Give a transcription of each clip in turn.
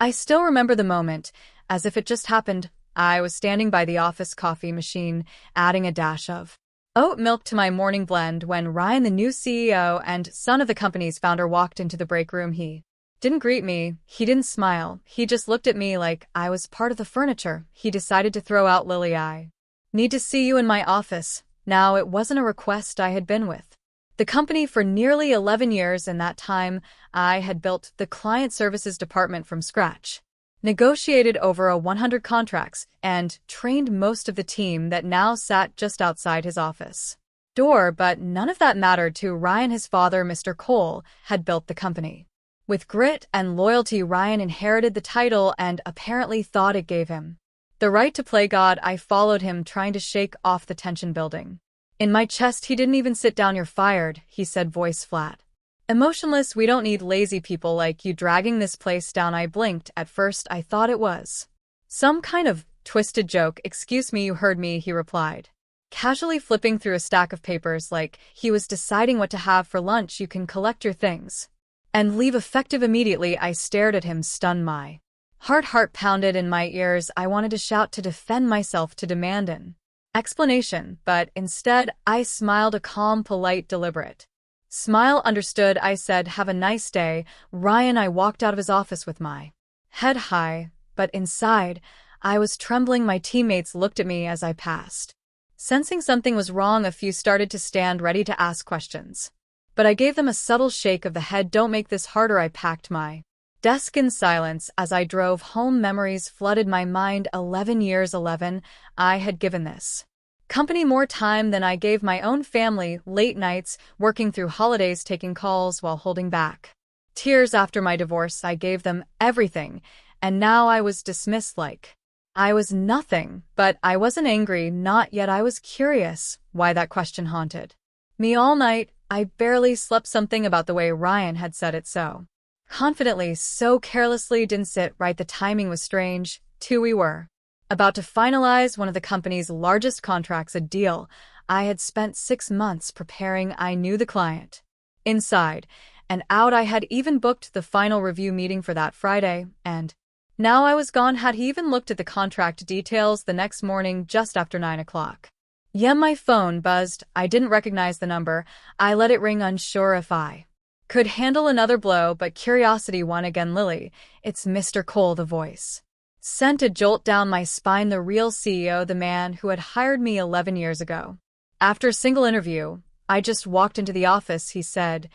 I still remember the moment, as if it just happened. I was standing by the office coffee machine, adding a dash of oat milk to my morning blend when Ryan, the new CEO and son of the company's founder, walked into the break room. He didn't greet me, he didn't smile, he just looked at me like I was part of the furniture. He decided to throw out, "Lily, I need to see you in my office." Now, it wasn't a request. I had been with the company for nearly 11 years. In that time, I had built the client services department from scratch, negotiated over 100 contracts, and trained most of the team that now sat just outside his office door. But none of that mattered to Ryan. His father, Mr. Cole, had built the company with grit and loyalty. Ryan inherited the title and apparently thought it gave him the right to play God. I followed him, trying to shake off the tension building in my chest. "He didn't even sit down. You're fired," he said, voice flat, emotionless. "We don't need lazy people like you dragging this place down." I blinked. At first, I thought it was some kind of twisted joke. "Excuse me, you heard me," he replied, casually flipping through a stack of papers like he was deciding what to have for lunch. "You can collect your things and leave effective immediately." I stared at him, stunned. My heart pounded in my ears. I wanted to shout, to defend myself, to demand an explanation, but instead I smiled, a calm, polite, deliberate smile. "Understood," I said. "Have a nice day, Ryan." I walked out of his office with my head high, but inside, I was trembling. My teammates looked at me as I passed, sensing something was wrong. A few started to stand ready to ask questions, but I gave them a subtle shake of the head. "Don't make this harder." I packed my desk in silence. As I drove home, memories flooded my mind. 11 years, 11. I had given this company more time than I gave my own family. Late nights, working through holidays, taking calls while holding back tears after my divorce. I gave them everything, and now I was dismissed like I was nothing. But I wasn't angry, not yet. I was curious why. That question haunted me all night. I barely slept. Something about the way Ryan had said it so confidently, so carelessly, didn't sit right. The timing was strange, too. We were about to finalize one of the company's largest contracts, a deal I had spent 6 months preparing. I knew the client inside and out. I had even booked the final review meeting for that Friday, and now I was gone. Had he even looked at the contract details? The next morning, just after 9 o'clock. Yeah, my phone buzzed. I didn't recognize the number. I let it ring, unsure if I could handle another blow, but curiosity won again. "Lily, it's Mr. Cole." The voice sent a jolt down my spine. The real CEO, the man who had hired me 11 years ago. After a single interview, I just walked into the office, he said,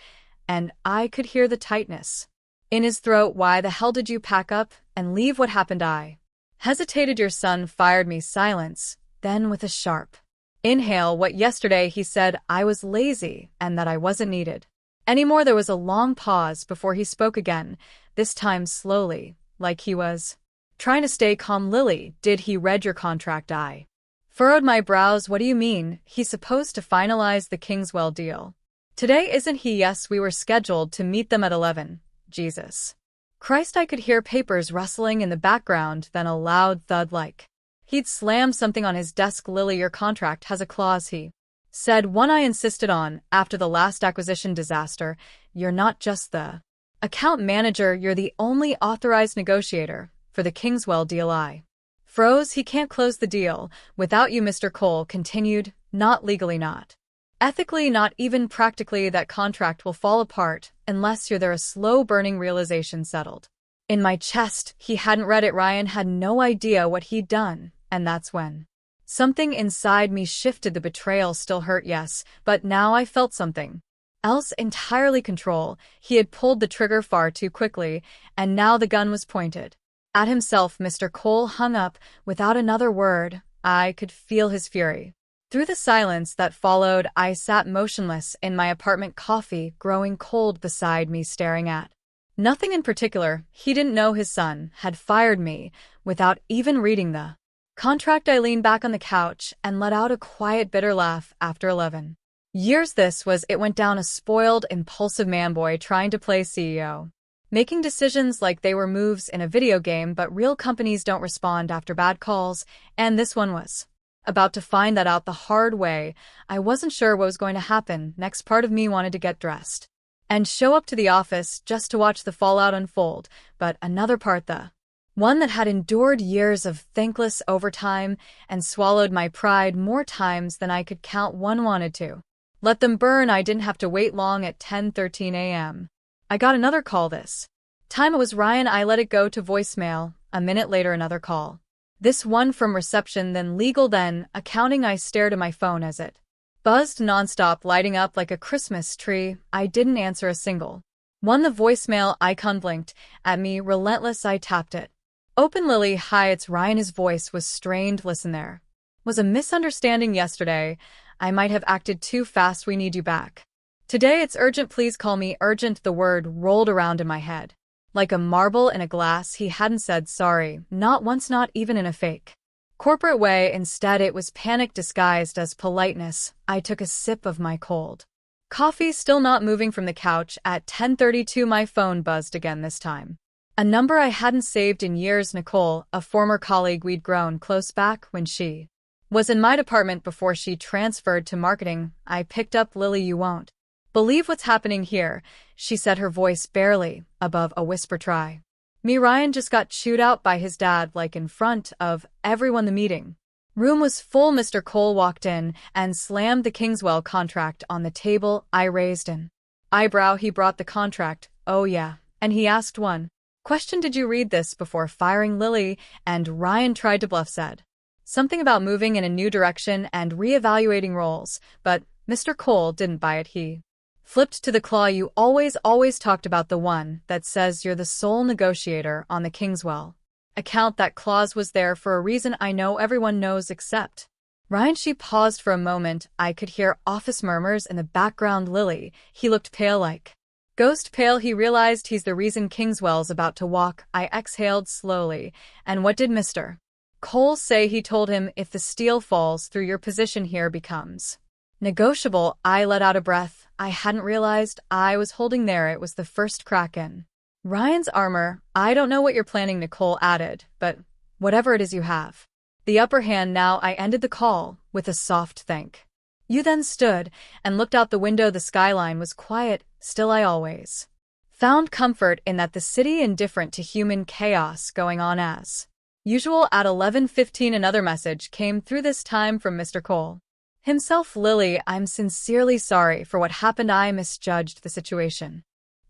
and I could hear the tightness in his throat. "Why the hell did you pack up and leave? What happened?" I hesitated. "Your son fired me." Silence. Then, with a sharp inhale, "What, yesterday?" he said. I was lazy and that I wasn't needed anymore. There was a long pause before he spoke again, this time slowly, like he was trying to stay calm. "Lily, did he read your contract?" I furrowed my brows. "What do you mean? He's supposed to finalize the Kingswell deal today, isn't he?" "Yes, we were scheduled to meet them at 11. Jesus Christ." I could hear papers rustling in the background, then a loud thud like he'd slammed something on his desk. "Lily, your contract has a clause," he said, "one I insisted on after the last acquisition disaster. You're not just the account manager, you're the only authorized negotiator for the Kingswell deal." I froze. "He can't close the deal without you," Mr. Cole continued. "Not legally, not ethically, not even practically. That contract will fall apart unless you're there." A slow-burning realization settled in my chest. He hadn't read it. Ryan had no idea what he'd done, and that's when something inside me shifted. The betrayal still hurt, yes, but now I felt something else entirely. Control. He had pulled the trigger far too quickly, and now the gun was pointed at himself. Mr. Cole hung up without another word. I could feel his fury. Through the silence that followed, I sat motionless in my apartment, coffee growing cold beside me, staring at nothing in particular. He didn't know his son had fired me without even reading the contract. I leaned back on the couch and let out a quiet, bitter laugh. After 11 years, this was it. Went down, a spoiled, impulsive man-boy trying to play CEO, making decisions like they were moves in a video game. But real companies don't respond after bad calls, and this one was about to find that out the hard way. I wasn't sure what was going to happen next. Part of me wanted to get dressed and show up to the office just to watch the fallout unfold, but another part, the One that had endured years of thankless overtime and swallowed my pride more times than I could count one wanted to. Let them burn, I didn't have to wait long at 10:13 a.m. I got another call this time. It was Ryan. I let it go to voicemail. A minute later, another call. This one from reception, then legal, then accounting. I stared at my phone as it buzzed nonstop, lighting up like a Christmas tree. I didn't answer a single one. The voicemail icon blinked at me, relentless. I tapped it. Open. Lily, hi, it's Ryan. His voice was strained. Listen, there was a misunderstanding yesterday. I might have acted too fast. We need you back today. It's urgent. Please call me. Urgent. The word rolled around in my head like a marble in a glass. He hadn't said sorry, not once, not even in a fake corporate way. Instead, it was panic disguised as politeness. I took a sip of my cold coffee, still not moving from the couch. At 10:32, my phone buzzed again, this time a number I hadn't saved in years. Nicole, a former colleague. We'd grown close back when she was in my department before she transferred to marketing. I picked up. Lily, you won't believe what's happening here, she said, her voice barely above a whisper. Try me. Ryan just got chewed out by his dad, like in front of everyone. The meeting room was full. Mr. Cole walked in and slammed the Kingswell contract on the table. I raised an eyebrow. He brought the contract. Oh yeah. And he asked one question. Did you read this before firing Lily? And Ryan tried to bluff, said something about moving in a new direction and reevaluating roles, but Mr. Cole didn't buy it. He flipped to the clause. You always talked about, the one that says you're the sole negotiator on the Kingswell account. That clause was there for a reason. I know everyone knows except Ryan. She paused for a moment. I could hear office murmurs in the background. Lily, he looked pale, like ghost pale. He realized he's the reason Kingswell's about to walk. I exhaled slowly. And what did Mr. Cole say? He told him if the steel falls through, your position here becomes negotiable. I let out a breath. I hadn't realized I was holding there. It was the first crack in Ryan's armor. I don't know what you're planning, Nicole added, but whatever it is, you have the upper hand now. I ended the call with a soft thank you, then stood and looked out the window. The skyline was quiet, still. I always found comfort in that, the city indifferent to human chaos going on as usual. At 11:15, another message came through, this time from Mr. Cole himself. Lily, I'm sincerely sorry for what happened. I misjudged the situation.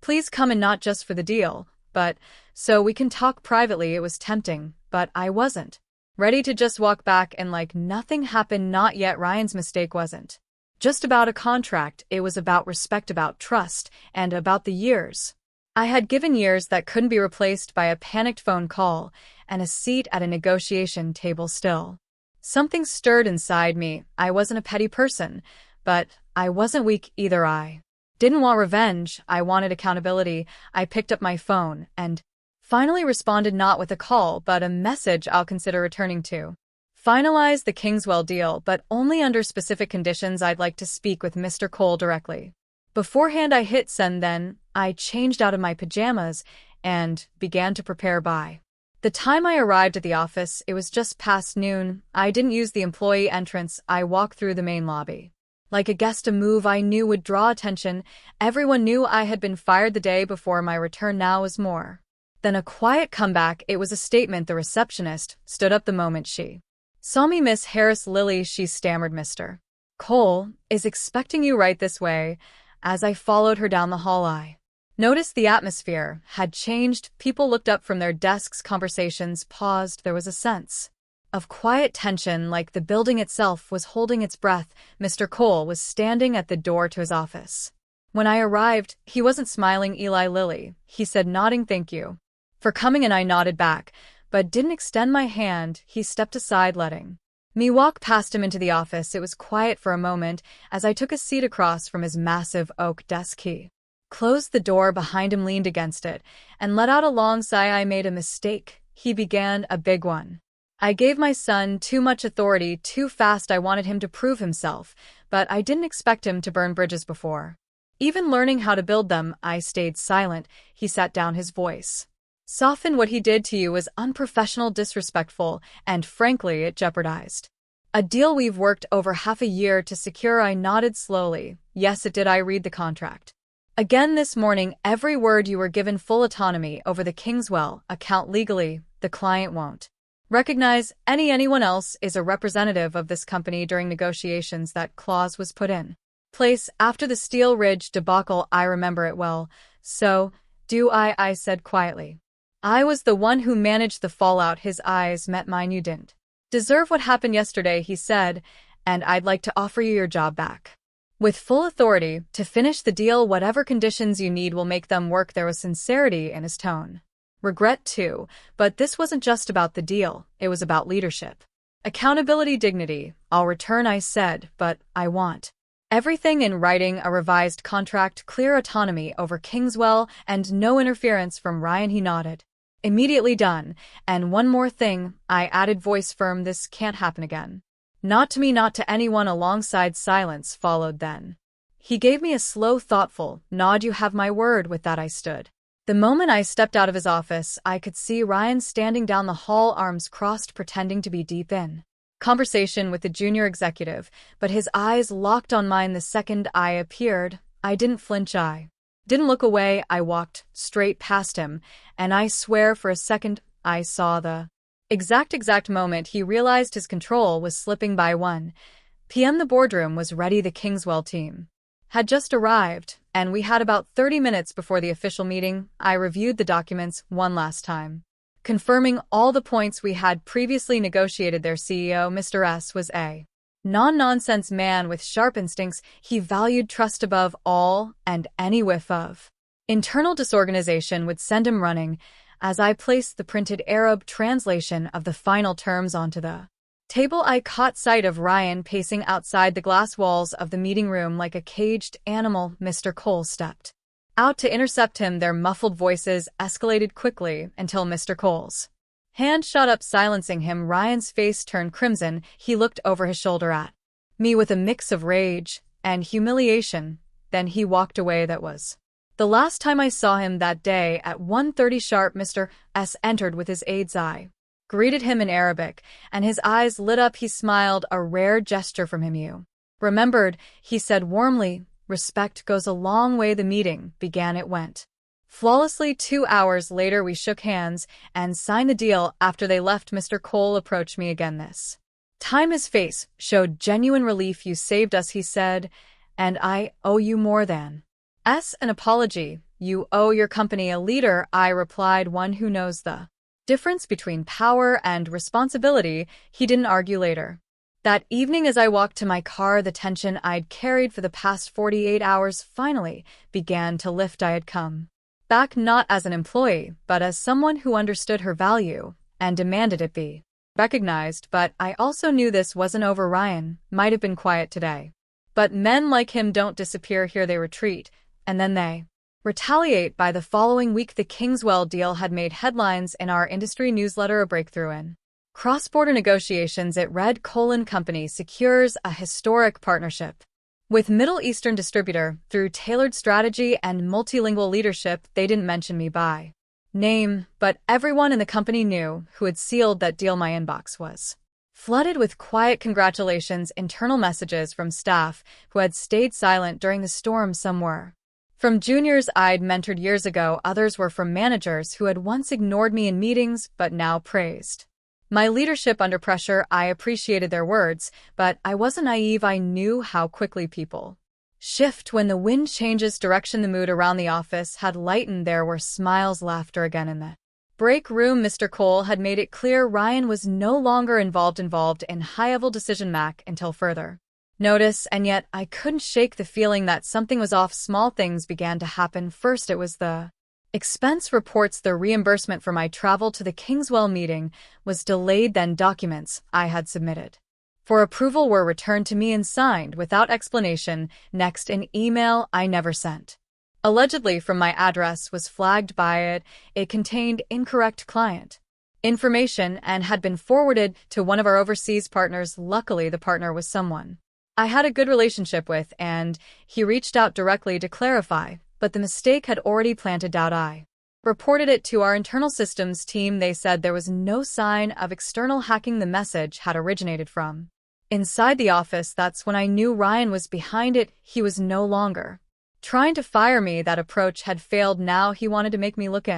Please come in, not just for the deal, but so we can talk privately. It was tempting, but I wasn't ready to just walk back and like nothing happened. Not yet. Ryan's mistake wasn't just about a contract. It was about respect, about trust, and about the years I had given, years that couldn't be replaced by a panicked phone call and a seat at a negotiation table. Still, something stirred inside me. I wasn't a petty person, but I wasn't weak either. I didn't want revenge. I wanted accountability. I picked up my phone and finally responded, not with a call, but a message. I'll consider returning to finalize the Kingswell deal, but only under specific conditions. I'd like to speak with Mr. Cole directly. Beforehand, I hit send. Then I changed out of my pajamas and began to prepare. By the time I arrived at the office, it was just past noon. I didn't use the employee entrance. I walked through the main lobby like a guest, a move I knew would draw attention. Everyone knew I had been fired the day before. My return now was more than a quiet comeback. It was a statement. The receptionist stood up the moment she saw me. Miss Harris. Lily, she stammered. Mr. Cole is expecting you right this way. As I followed her down the hall, I noticed the atmosphere had changed. People looked up from their desks. Conversations paused. There was a sense of quiet tension, like the building itself was holding its breath. Mr. Cole was standing at the door to his office. When I arrived, he wasn't smiling. Eli, Lily, he said, nodding. Thank you for coming. And I nodded back, but didn't extend my hand. He stepped aside, letting me walk past him into the office. It was quiet for a moment as I took a seat across from his massive oak desk. He closed the door behind him, leaned against it, and let out a long sigh. I made a mistake, he began, a big one. I gave my son too much authority too fast. I wanted him to prove himself, but I didn't expect him to burn bridges before even learning how to build them. I stayed silent. He sat down, his voice softened. What he did to you was unprofessional, disrespectful, and frankly, it jeopardized a deal we've worked over half a year to secure. I nodded slowly. Yes, it did. I read the contract again this morning. Every word. You were given full autonomy over the Kingswell account legally. the client won't recognize anyone else is a representative of this company during negotiations. That clause was put in place after the Steel Ridge debacle. I remember it well. So, do I said quietly. I was the one who managed the fallout. His eyes met mine. You didn't deserve what happened yesterday, he said, and I'd like to offer you your job back. With full authority to finish the deal. Whatever conditions you need will make them work. There was sincerity in his tone. Regret too, but this wasn't just about the deal, it was about leadership. Accountability, dignity. I'll return, I said, but I want everything in writing, a revised contract, clear autonomy over Kingswell, and no interference from Ryan. He nodded. Immediately done. And one more thing, I added, voice firm, this can't happen again. Not to me, not to anyone. Alongside silence followed then. He gave me a slow, thoughtful nod. You have my word. With that I stood. The moment I stepped out of his office, I could see Ryan standing down the hall, arms crossed, pretending to be deep in conversation with the junior executive, but his eyes locked on mine the second I appeared. I didn't flinch. I didn't look away. I walked straight past him, and I swear for a second I saw the exact moment he realized his control was slipping. By 1 p.m. the boardroom was ready. The Kingswell team had just arrived, and we had about 30 minutes before the official meeting. I reviewed the documents one last time, confirming all the points we had previously negotiated. Their CEO, Mr. S, was a non-nonsense man with sharp instincts. He valued trust above all, and any whiff of internal disorganization would send him running. As I placed the printed Arab translation of the final terms onto the table, I caught sight of Ryan pacing outside the glass walls of the meeting room like a caged animal. Mr. Cole stepped out to intercept him. Their muffled voices escalated quickly until Mr. Cole's hand shot up, silencing him. Ryan's face turned crimson. He looked over his shoulder at me with a mix of rage and humiliation. Then he walked away. That was the last time I saw him that day. At 1:30 sharp, Mr. S entered with his aide's eye, greeted him in Arabic, and his eyes lit up. He smiled, a rare gesture from him. You remembered, he said warmly. Respect goes a long way. The meeting began. It went flawlessly. 2 hours later, we shook hands and signed the deal. After they left, Mr. Cole approached me again. This time his face showed genuine relief. You saved us, he said, and I owe you more than an apology. You owe your company a leader, I replied, one who knows the difference between power and responsibility. He didn't argue. Later that evening, as I walked to my car, the tension I'd carried for the past 48 hours finally began to lift. I had come back not as an employee, but as someone who understood her value and demanded it be recognized. But I also knew this wasn't over. Ryan might have been quiet today, but men like him don't disappear here. They retreat, and then they retaliate. By the following week, the Kingswell deal had made headlines in our industry newsletter, a breakthrough in cross-border negotiations. It read, Company secures a historic partnership with Middle Eastern distributor through tailored strategy and multilingual leadership. They didn't mention me by name, but everyone in the company knew who had sealed that deal. My inbox was flooded with quiet congratulations, internal messages from staff who had stayed silent during the storm. Some were from juniors I'd mentored years ago. Others were from managers who had once ignored me in meetings but now praised my leadership under pressure. I appreciated their words, but I wasn't naive. I knew how quickly people shift when the wind changes direction. The mood around the office had lightened. There were smiles, laughter again in the break room. Mr. Cole had made it clear Ryan was no longer involved in high-level decision making until further notice, and yet I couldn't shake the feeling that something was off. Small things began to happen. First, it was the expense reports. The reimbursement for my travel to the Kingswell meeting was delayed. Then documents I had submitted for approval were returned to me and signed without explanation. Next, an email I never sent, allegedly from my address, was flagged by it. It contained incorrect client information and had been forwarded to one of our overseas partners. Luckily, the partner was someone I had a good relationship with, and he reached out directly to clarify, but the mistake had already planted doubt. I reported it to our internal systems team. They said there was no sign of external hacking. The message had originated from inside the office. That's when I knew Ryan was behind it. He was no longer trying to fire me. That approach had failed. Now he wanted to make me look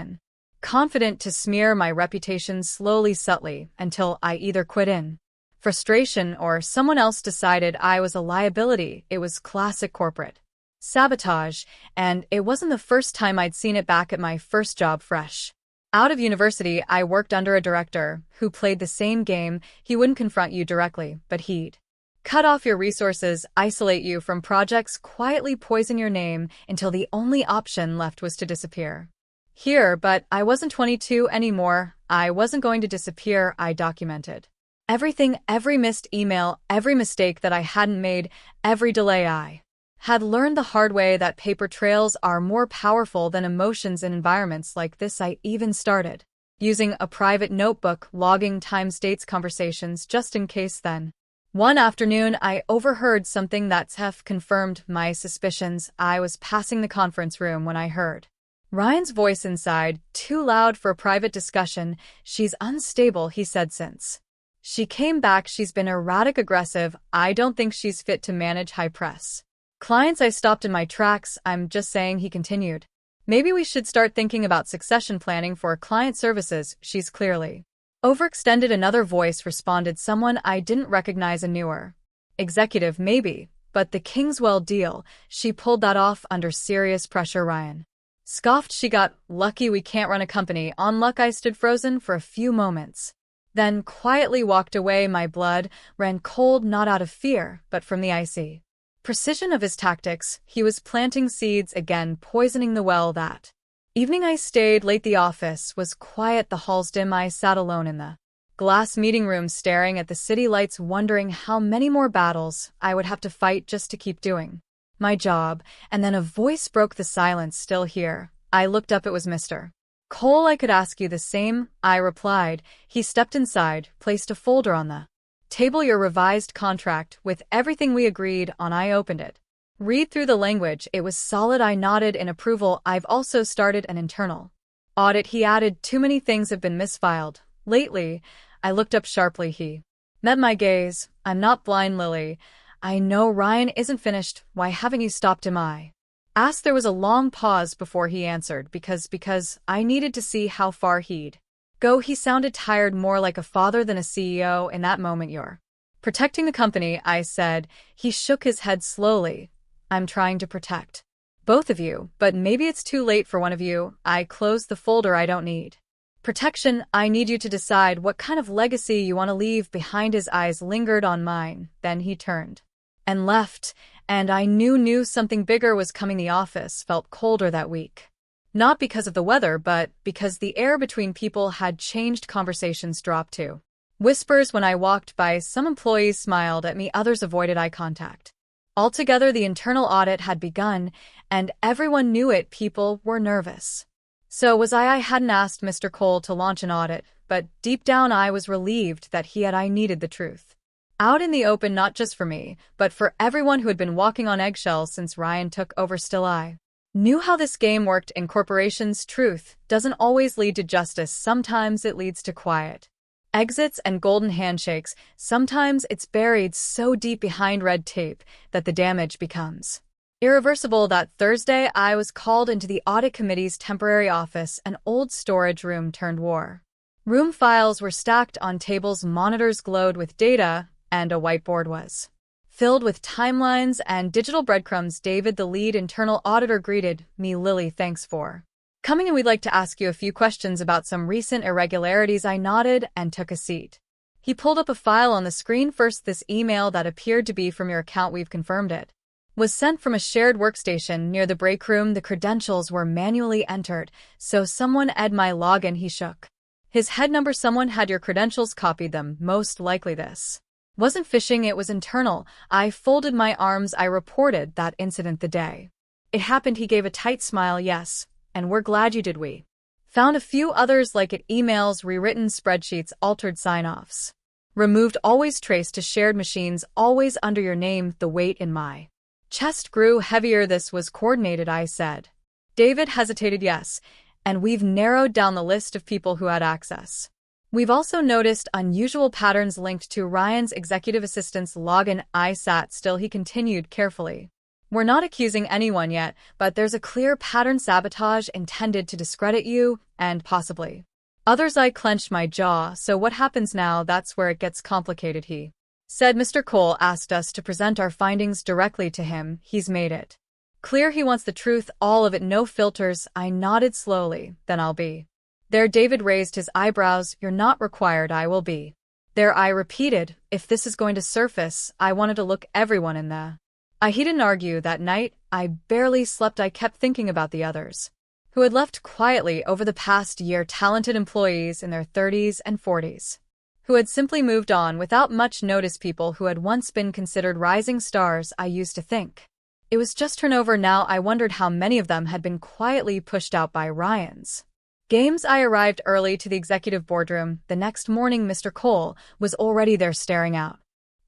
confident to smear my reputation slowly, subtly, until I either quit in frustration or someone else decided I was a liability. It was classic corporate sabotage, and it wasn't the first time I'd seen it. Back at my first job fresh out of university, I worked under a director who played the same game. He wouldn't confront you directly, but he'd cut off your resources, isolate you from projects, quietly poison your name until the only option left was to disappear. Here, but I wasn't 22 anymore. I wasn't going to disappear. I documented everything, every missed email, every mistake that I hadn't made, every delay. I had learned the hard way that paper trails are more powerful than emotions in environments like this. I even started using a private notebook, logging times, dates, conversations, just in case. Then one afternoon, I overheard something that confirmed my suspicions. I was passing the conference room when I heard Ryan's voice inside, too loud for a private discussion. "She's unstable," he said. "Since she came back, she's been erratic, aggressive. I don't think she's fit to manage high press clients." I stopped in my tracks. "I'm just saying," he continued. "Maybe we should start thinking about succession planning for client services. She's clearly overextended." Another voice responded, someone I didn't recognize, a newer executive maybe, but the Kingswell deal, she pulled that off under serious pressure. Ryan scoffed. "She got lucky. We can't run a company on luck." I stood frozen for a few moments, then quietly walked away. My blood ran cold, not out of fear, but from the icy precision of his tactics. He was planting seeds again, poisoning the well. That evening I stayed late. The office was quiet, the halls dim. I sat alone in the glass meeting room, staring at the city lights, wondering how many more battles I would have to fight just to keep doing my job. And then a voice broke the silence. "Still here?" I looked up. It was Mr. Cole. "I could ask you the same," I replied. He stepped inside, placed a folder on the table. "Your revised contract with everything we agreed on." I opened it. Read through the language. It was solid. I nodded in approval. "I've also started an internal audit," he added. "Too many things have been misfiled lately." I looked up sharply. He met my gaze. "I'm not blind, Lily. I know Ryan isn't finished." "Why haven't you stopped him?" I asked. There was a long pause before he answered. Because I needed to see how far he'd go." He sounded tired, more like a father than a CEO in that moment. "You're protecting the company," I said. He shook his head slowly. "I'm trying to protect both of you, but maybe it's too late for one of you." I closed the folder. "I don't need protection. I need you to decide what kind of legacy you want to leave behind." His eyes lingered on mine. Then he turned and left, and I knew something bigger was coming. The office felt colder that week. Not because of the weather, but because the air between people had changed. Conversations dropped to whispers when I walked by. Some employees smiled at me, others avoided eye contact altogether. The internal audit had begun, and everyone knew it. People were nervous. So was I. I hadn't asked Mr. Cole to launch an audit, but deep down I was relieved that I needed the truth out in the open, not just for me, but for everyone who had been walking on eggshells since Ryan took over. Still, I knew how this game worked in corporations. Truth doesn't always lead to justice. Sometimes it leads to quiet exits and golden handshakes. Sometimes it's buried so deep behind red tape that the damage becomes irreversible. That Thursday, I was called into the audit committee's temporary office, an old storage room turned war room. Files were stacked on tables, monitors glowed with data, and a whiteboard was filled with timelines and digital breadcrumbs. David, the lead internal auditor, greeted me. "Lily, thanks for coming in. We'd like to ask you a few questions about some recent irregularities." I nodded and took a seat. He pulled up a file on the screen. "First, this email that appeared to be from your account. We've confirmed it was sent from a shared workstation near the break room. The credentials were manually entered, so someone had my login." He shook his head. "Number, someone had your credentials, copied them. Most likely this wasn't phishing, it was internal." I folded my arms. "I reported that incident the day it happened." He gave a tight smile. "Yes, and we're glad you did. We found a few others like it: emails, rewritten spreadsheets, altered sign-offs, removed, always traced to shared machines, always under your name." The weight in my chest grew heavier. "This was coordinated," I said. David hesitated. "Yes, and we've narrowed down the list of people who had access. We've also noticed unusual patterns linked to Ryan's executive assistant's login." I sat still. He continued carefully. "We're not accusing anyone yet, but there's a clear pattern: sabotage intended to discredit you, and possibly. Others. I clenched my jaw. So what happens now? That's where it gets complicated, he said. Mr. Cole asked us to present our findings directly to him. He's made it clear he wants the truth, all of it, no filters. I nodded slowly. Then I'll be there. David raised his eyebrows. You're not required. I will be there, I repeated. If this is going to surface, I wanted to look everyone in the eye. He didn't argue that night. I barely slept. I kept thinking about the others who had left quietly over the past year, talented employees in their 30s and 40s, who had simply moved on without much notice, people who had once been considered rising stars. I used to think it was just turnover. Now I wondered how many of them had been quietly pushed out by Ryan's games. I arrived early to the executive boardroom. The next morning, Mr. Cole was already there, staring out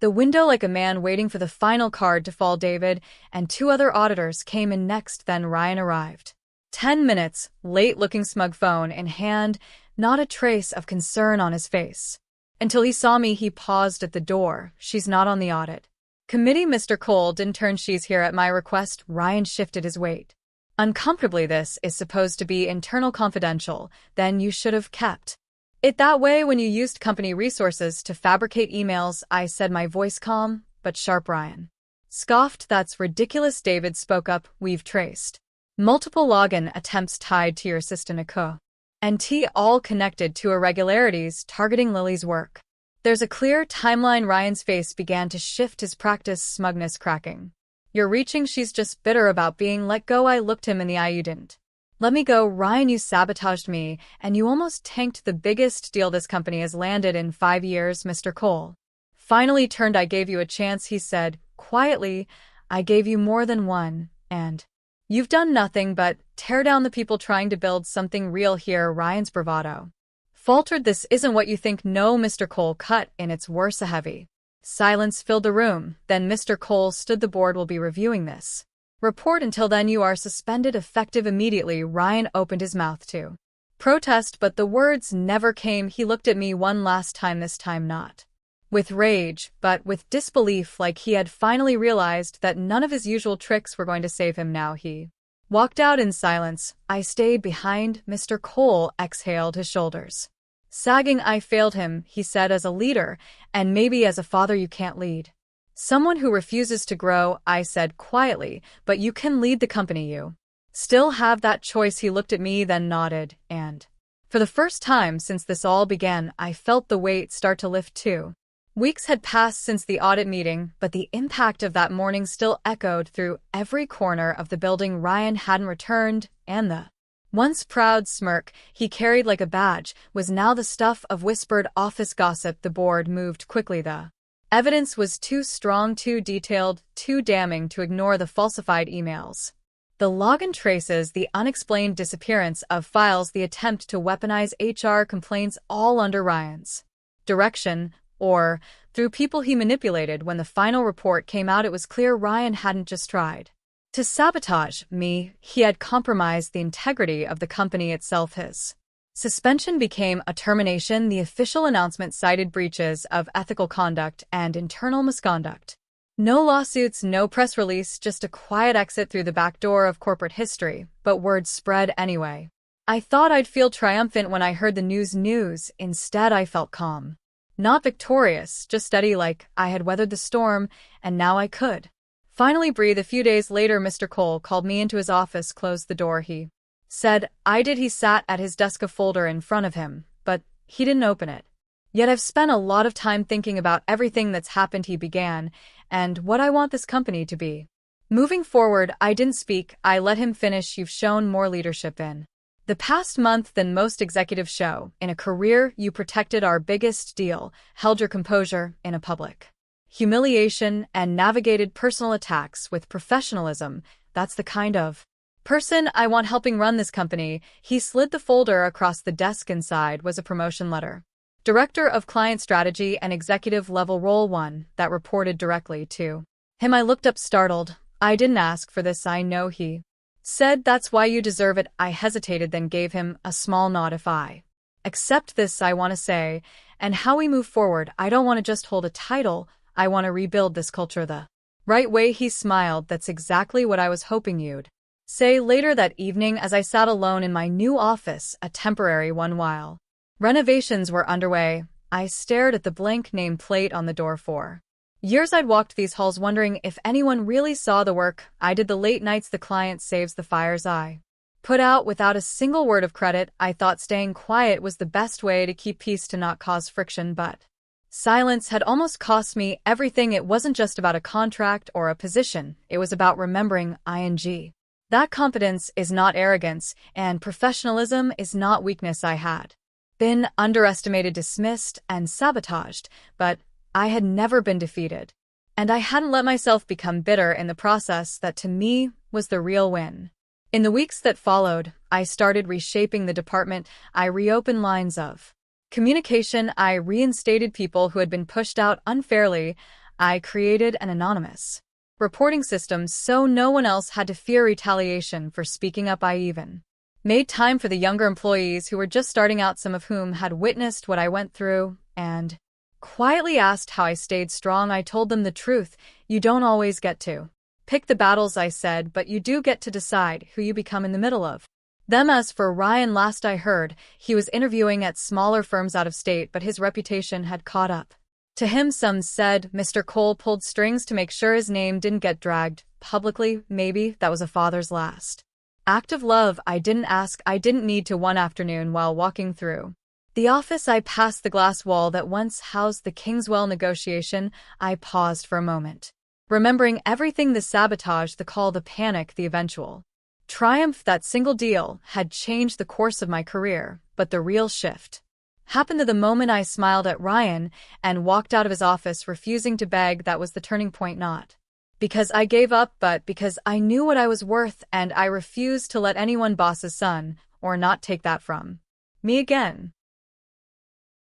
the window like a man waiting for the final card to fall. David and two other auditors came in next. Then Ryan arrived. 10 minutes late, looking smug, phone in hand, not a trace of concern on his face. Until he saw me, he paused at the door. She's not on the audit committee, Mr. Cole didn't turn. She's here at my request. Ryan shifted his weight uncomfortably. This is supposed to be internal, confidential. Then you should have kept it that way when you used company resources to fabricate emails, I said, my voice calm but sharp. Ryan scoffed. That's ridiculous. David spoke up. We've traced multiple login attempts tied to your system, and all connected to irregularities targeting Lily's work. There's a clear timeline. Ryan's face began to shift, his practice smugness cracking. You're reaching. She's just bitter about being let go. I looked him in the eye. You didn't let me go, Ryan. You sabotaged me, and you almost tanked the biggest deal this company has landed in 5 years. Mr. Cole finally turned. I gave you a chance, he said quietly. I gave you more than one, and you've done nothing but tear down the people trying to build something real here. Ryan's bravado faltered. This isn't what you think. No, Mr. Cole cut in. It's worse. A heavy silence filled the room. Then Mr. Cole stood. The board will be reviewing this report. Until then, you are suspended, effective immediately. Ryan opened his mouth to protest, but the words never came. He looked at me one last time, this time not with rage, but with disbelief, like he had finally realized that none of his usual tricks were going to save him now. He walked out in silence. I stayed behind. Mr. Cole exhaled, his shoulders sagging. I failed him, he said, as a leader, and maybe as a father. You can't lead someone who refuses to grow, I said quietly, but you can lead the company. You still have that choice. He looked at me, then nodded, and for the first time since this all began, I felt the weight start to lift too. Weeks had passed since the audit meeting, but the impact of that morning still echoed through every corner of the building. Ryan hadn't returned, and the once proud smirk he carried like a badge was now the stuff of whispered office gossip. The board moved quickly. The evidence was too strong, too detailed, too damning to ignore. The falsified emails, the login traces, the unexplained disappearance of files, the attempt to weaponize HR complaints, all under Ryan's direction, or through people he manipulated. When the final report came out, it was clear Ryan hadn't just tried to sabotage me, he had compromised the integrity of the company itself. His suspension became a termination. The official announcement cited breaches of ethical conduct and internal misconduct. No lawsuits, no press release, just a quiet exit through the back door of corporate history, but word spread anyway. I thought I'd feel triumphant when I heard the news. Instead, I felt calm. Not victorious, just steady, like I had weathered the storm, and now I could finally breathe. A few days later, Mr. Cole called me into his office, closed the door. He said I did. He sat at his desk, a folder in front of him, but he didn't open it. Yet I've spent a lot of time thinking about everything that's happened, he began, and what I want this company to be. Moving forward, I didn't speak. I let him finish. You've shown more leadership in the past month than most executives show. In a career, you protected our biggest deal, held your composure in a public humiliation, and navigated personal attacks with professionalism. That's the kind of person I want helping run this company. He slid the folder across the desk. Inside was a promotion letter. Director of Client Strategy and Executive Level Role 1, that reported directly to him. I looked up, startled. I didn't ask for this, I know, he said. That's why you deserve it. I hesitated, then gave him a small nod. If I accept this, I want to say, and how we move forward, I don't want to just hold a title. I want to rebuild this culture the right way. He smiled. That's exactly what I was hoping you'd Say later that evening as I sat alone in my new office, a temporary one while renovations were underway, I stared at the blank nameplate on the door for years. I'd walked these halls wondering if anyone really saw the work I did, the late nights the client saves, the fires I put out without a single word of credit. I thought staying quiet was the best way to keep peace, to not cause friction, but silence had almost cost me everything. It wasn't just about a contract or a position, it was about remembering that competence is not arrogance, and professionalism is not weakness. I had been underestimated, dismissed, and sabotaged, but I had never been defeated. And I hadn't let myself become bitter in the process. That to me was the real win. In the weeks that followed, I started reshaping the department. I reopened lines of communication. I reinstated people who had been pushed out unfairly. I created an anonymous reporting system so no one else had to fear retaliation for speaking up. I even made time for the younger employees who were just starting out, some of whom had witnessed what I went through, and quietly asked how I stayed strong. I told them the truth. You don't always get to pick the battles, I said, but you do get to decide who you become in the middle of them. As for Ryan, last I heard, he was interviewing at smaller firms out of state, but his reputation had caught up to him. Some said Mr. Cole pulled strings to make sure his name didn't get dragged publicly. Maybe that was a father's last act of love. I didn't ask. I didn't need to. One afternoon while walking through the office, I passed the glass wall that once housed the Kingswell negotiation. I paused for a moment, remembering everything: the sabotage, the call, the panic, the eventual triumph. That single deal had changed the course of my career, but the real shift happened the moment I smiled at Ryan and walked out of his office, refusing to beg. That was the turning point, not because I gave up, but because I knew what I was worth, and I refused to let anyone boss his son or not take that from me again.